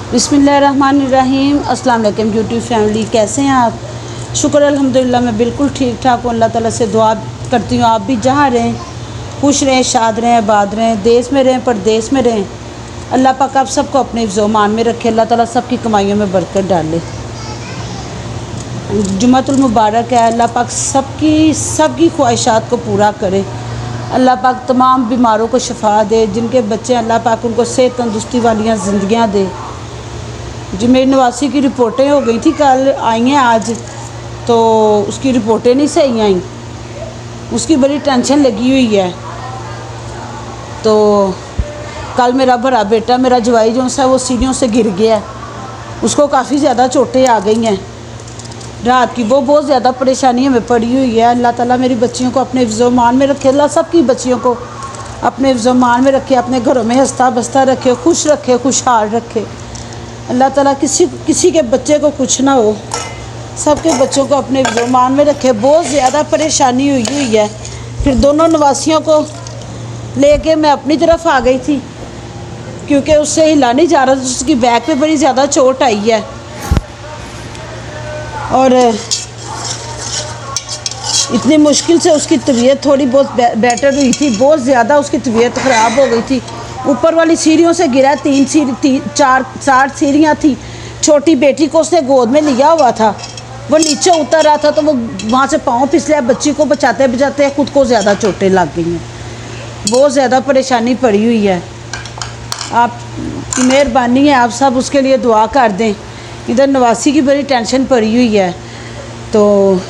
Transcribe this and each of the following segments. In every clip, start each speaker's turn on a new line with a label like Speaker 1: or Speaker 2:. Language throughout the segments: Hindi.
Speaker 1: बिस्मिल्लाहिर्रहमानिर्रहीम। अस्सलाम वालेकुम यूट्यूब फैमिली, कैसे हैं आप? शुक्र अल्हम्दुलिल्लाह मैं बिल्कुल ठीक ठाक हूँ। अल्लाह ताला से दुआ करती हूँ आप भी जहाँ रहें खुश रहें, शाद रहें, आबाद रहें, देश में रहें, परदेश में रहें। अल्लाह पाक आप सबको अपने हिफ्ज़-ओ-मान में रखे। अल्लाह ताला सबकी कमाइयों में बरकत डाले। जुम्मतुल मुबारक है। अल्लाह पाक सबकी ख्वाहिशात को पूरा करे। अल्लाह पाक तमाम बीमारों को शिफा दे। जिनके बच्चे अल्लाह पाक उनको सेहत तंदुरुस्ती वालियाँ ज़िंदगियाँ दे। जी मेरी नवासी की रिपोर्टें हो गई थी, कल आई हैं आज, तो उसकी रिपोर्टें नहीं सही आई। उसकी बड़ी टेंशन लगी हुई है। तो कल मेरा बड़ा बेटा, मेरा जवाई जो है वो सीढ़ियों से गिर गया। उसको काफ़ी ज़्यादा चोटें आ गई हैं। रात की वो बहुत ज़्यादा परेशानी हमें पड़ी हुई है। अल्लाह ताला मेरी बच्चियों को अपने हिफ्ज़-ओ-मान में रखे। अल्लाह सबकी बच्चियों को अपने हिफ्ज़-ओ-मान में रखे, अपने घरों में हंसता बसता रखे, खुश रखे, खुशहाल रखे। अल्लाह ताला किसी के बच्चे को कुछ ना हो, सबके बच्चों को अपने हिफ्ज़-ओ-मान में रखे। बहुत ज़्यादा परेशानी हुई है। फिर दोनों नवासियों को लेके मैं अपनी तरफ आ गई थी, क्योंकि उससे हिला नहीं जा रहा था। उसकी बैक पे बड़ी ज़्यादा चोट आई है और इतनी मुश्किल से उसकी तबीयत थोड़ी बहुत बेटर हुई थी। बहुत ज़्यादा उसकी तबीयत ख़राब हो गई थी। ऊपर वाली सीढ़ियों से गिरा। 4 सीढ़ियाँ थी। छोटी बेटी को उसने गोद में लिया हुआ था, वो नीचे उतर रहा था तो वो वहाँ से पाँव फिसला। बच्ची को बचाते बचाते खुद को ज़्यादा चोटें लग गई हैं। बहुत ज़्यादा परेशानी पड़ी हुई है। आपकी मेहरबानी है, आप सब उसके लिए दुआ कर दें। इधर नवासी की बड़ी टेंशन पड़ी हुई है। तो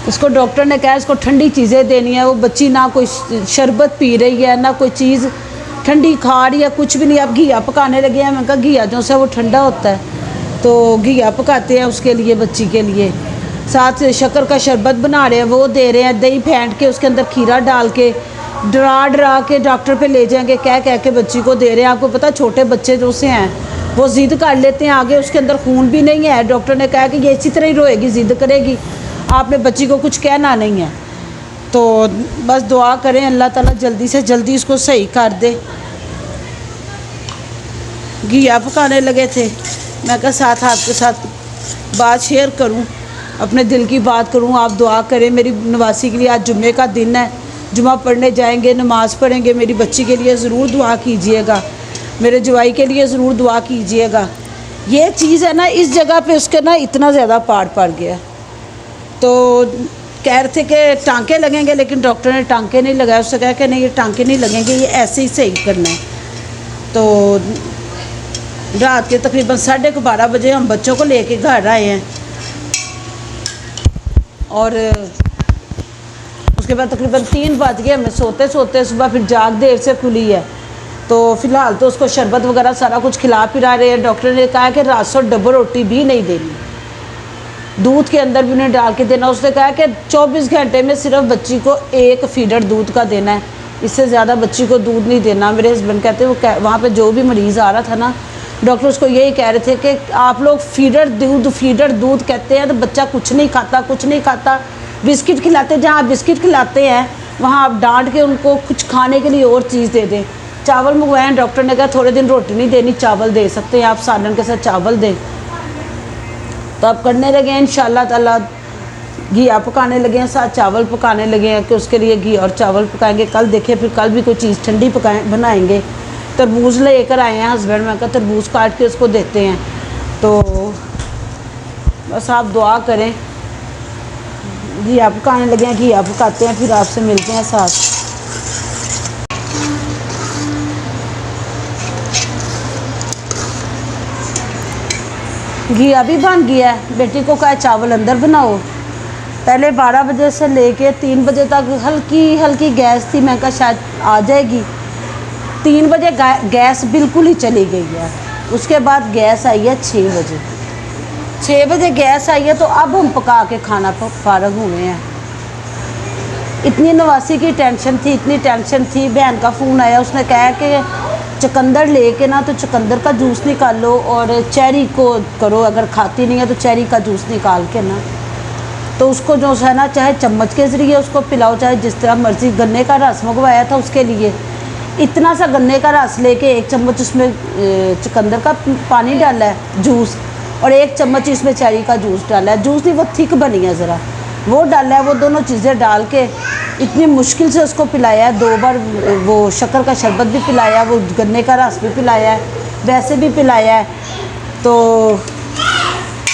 Speaker 1: इसको डॉक्टर ने कहा इसको ठंडी चीज़ें देनी है। वो बच्ची ना कोई शरबत पी रही है, ना कोई चीज़ ठंडी खा रही है, कुछ भी नहीं। अब घिया पकाने लगे हैं। मैंने कहा घिया जो से वो ठंडा होता है, तो घिया पकाते हैं उसके लिए, बच्ची के लिए। साथ शक्कर का शरबत बना रहे हैं, वो दे रहे हैं। दही फेंट के उसके अंदर खीरा डाल के डरा के डॉक्टर पे ले जाएंगे, कह के बच्ची को दे रहे हैं। आपको पता छोटे बच्चे जो से हैं वो ज़िद कर लेते हैं आगे। उसके अंदर खून भी नहीं है। डॉक्टर ने कहा कि ये इसी तरह ही रोएगी, ज़िद करेगी, आपने बच्ची को कुछ कहना नहीं है। तो बस दुआ करें अल्लाह ताला जल्दी से जल्दी इसको सही कर दे। घिया पकाने लगे थे। मैं कहा साथ आपके साथ बात शेयर करूं, अपने दिल की बात करूं। आप दुआ करें मेरी नवासी के लिए। आज जुम्मे का दिन है, जुमा पढ़ने जाएंगे, नमाज़ पढ़ेंगे। मेरी बच्ची के लिए ज़रूर दुआ कीजिएगा, मेरे जवाई के लिए ज़रूर दुआ कीजिएगा। ये चीज़ है ना, इस जगह पे उसके ना इतना ज़्यादा पार पड़ गया। तो कह रहे थे कि टांके लगेंगे, लेकिन डॉक्टर ने टांके नहीं लगाया। उससे कहा कि नहीं ये टांके नहीं लगेंगे, ये ऐसे ही सही करना है। तो रात के तकरीबन 12:30 बजे हम बच्चों को लेके घर आए हैं और उसके बाद तकरीबन 3 बज गए हमें सोते सोते। सुबह फिर जाग देर से खुली है। तो फ़िलहाल तो उसको शरबत वगैरह सारा कुछ खिला पिला रहे हैं। डॉक्टर ने कहा कि रात को डबल रोटी भी नहीं देनी, दूध के अंदर भी उन्हें डाल के देना। उसने कहा कि 24 घंटे में सिर्फ बच्ची को 1 फीडर दूध का देना है, इससे ज़्यादा बच्ची को दूध नहीं देना। मेरे हस्बैंड कहते वो वहाँ पे जो भी मरीज़ आ रहा था ना, डॉक्टर उसको यही कह रहे थे कि आप लोग फीडर दूध कहते हैं तो बच्चा कुछ नहीं खाता। बिस्किट खिलाते, जहाँ आप बिस्किट खिलाते हैं वहाँ आप डांट के उनको कुछ खाने के लिए और चीज़ दे दें। चावल मंगवाए, डॉक्टर ने कहा थोड़े दिन रोटी नहीं देनी, चावल दे सकते हैं आप, सालन के साथ चावल दें। तो अब करने लगे हैं इंशाल्लाह ताला। घिया पकाने लगे हैं, साथ चावल पकाने लगे हैं कि उसके लिए घी और चावल पकाएंगे। कल देखिए फिर कल भी कोई चीज़ ठंडी बनाएंगे। तरबूज लेकर आए हैं हस्बैंड, मैं कहा तरबूज काट के उसको देते हैं। तो बस आप दुआ करें। घिया पकाने लगे हैं, घिया पकाते हैं, फिर आपसे मिलते हैं साथ। घिया भी बन गया है। बेटी को कहा चावल अंदर बनाओ। पहले 12 बजे से लेके 3 बजे तक हल्की गैस थी। मैं कहा शायद आ जाएगी। 3 बजे गैस बिल्कुल ही चली गई है। उसके बाद गैस आई है 6 बजे। 6 बजे गैस आई है तो अब हम पका के खाना फारग हुए हैं। इतनी नवासी की टेंशन थी, इतनी टेंशन थी। बहन का फ़ोन आया, उसने कहा कि चुकंदर लेके ना तो चुकंदर का जूस निकालो और चेरी को करो, अगर खाती नहीं है तो चेरी का जूस निकाल के ना तो उसको जो है ना चाहे चम्मच के ज़रिए उसको पिलाओ, चाहे जिस तरह मर्ज़ी। गन्ने का रस मंगवाया था उसके लिए इतना सा गन्ने का रस लेके 1 चम्मच उसमें चुकंदर का पानी डाला है जूस, और 1 चम्मच इसमें चेरी का जूस डाला है। जूस नहीं, वो थिक बनी है ज़रा, वो डाला है। वो दोनों चीज़ें डाल के इतनी मुश्किल से उसको पिलाया है। 2 बार वो शक्कर का शरबत भी पिलाया, वो गन्ने का रस भी पिलाया है, वैसे भी पिलाया है। तो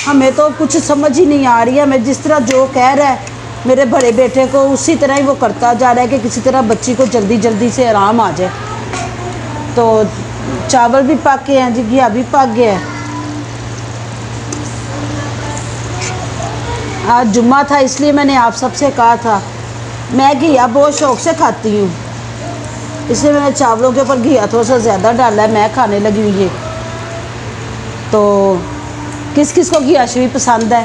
Speaker 1: हमें तो कुछ समझ ही नहीं आ रही है। मैं जिस तरह जो कह रहा है मेरे बड़े बेटे को, उसी तरह ही वो करता जा रहा है कि किसी तरह बच्ची को जल्दी जल्दी से आराम आ जाए। तो चावल भी पक गए हैं जी, घिया भी पक गया है। आज जुम्मा था इसलिए मैंने आप सबसे कहा था, मैं घिया बहुत शौक़ से खाती हूँ, इसलिए मैंने चावलों के ऊपर घिया थोड़ा सा ज़्यादा डाला है, मैं खाने लगी हुई है। तो किस किस को घिया शवी पसंद है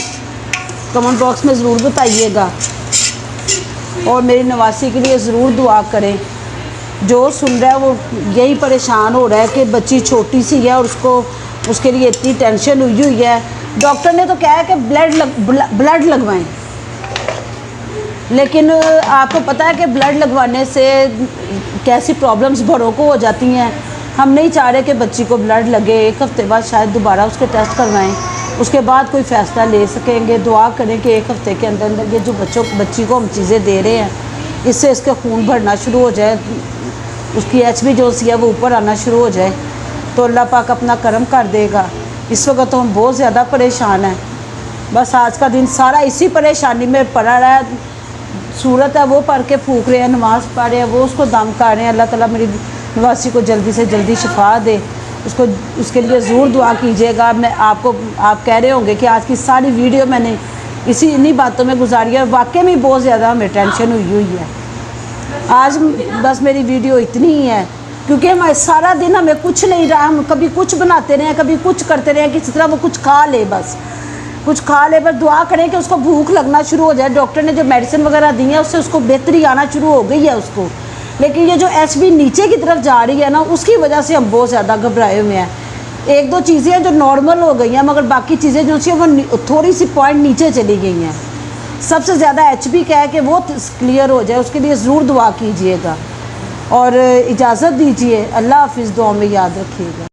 Speaker 1: कमेंट बॉक्स में ज़रूर बताइएगा, और मेरी नवासी के लिए ज़रूर दुआ करें। जो सुन रहा है वो यही परेशान हो रहा है कि बच्ची छोटी सी है और उसके लिए इतनी टेंशन हुई है। डॉक्टर ने तो कहा है कि ब्लड लगवाएं, लेकिन आपको पता है कि ब्लड लगवाने से कैसी प्रॉब्लम्स बड़ों को हो जाती हैं। हम नहीं चाह रहे कि बच्ची को ब्लड लगे। 1 हफ़्ते बाद शायद दोबारा उसके टेस्ट करवाएं, उसके बाद कोई फ़ैसला ले सकेंगे। दुआ करें कि 1 हफ़्ते के अंदर अंदर ये जो बच्ची को हम चीज़ें दे रहे हैं, इससे इसका खून भरना शुरू हो जाए, उसकी HB जो सी है वो ऊपर आना शुरू हो जाए, तो अल्लाह पाक अपना करम कर देगा। इस वक्त तो हम बहुत ज़्यादा परेशान हैं। बस आज का दिन सारा इसी परेशानी में पड़ा रहा है। सूरत है वो पढ़ के फूक रहे हैं, नमाज़ पढ़ रहे हैं, वो उसको दम कर रहे हैं। अल्लाह ताला मेरी नवासी को जल्दी से जल्दी शिफा दे, उसके लिए ज़रूर दुआ कीजिएगा। आप कह रहे होंगे कि आज की सारी वीडियो मैंने इन्हीं बातों में गुजारी है, और वाकई में बहुत ज़्यादा हमें टेंशन हुई है। आज बस मेरी वीडियो इतनी ही है, क्योंकि हमारे सारा दिन हमें कुछ नहीं रहा। हम कभी कुछ बनाते रहे, कभी कुछ करते रहे, किसी तरह वो कुछ खा ले, बस कुछ खा ले। बस दुआ करें कि उसको भूख लगना शुरू हो जाए। डॉक्टर ने जो मेडिसिन वगैरह दी है उससे उसको बेहतरी आना शुरू हो गई है उसको, लेकिन ये जो HB नीचे की तरफ जा रही है ना, उसकी वजह से हम बहुत ज़्यादा घबराए हुए हैं। 1-2 चीज़ें हैं जो नॉर्मल हो गई हैं, मगर बाकी चीज़ें जो सी वो थोड़ी सी पॉइंट नीचे चली गई हैं। सबसे ज़्यादा HB क्या है कि वो क्लियर हो जाए, उसके लिए ज़रूर दुआ कीजिएगा। और इजाज़त दीजिए, अल्लाह हाफिज़, दुआ में याद रखिएगा।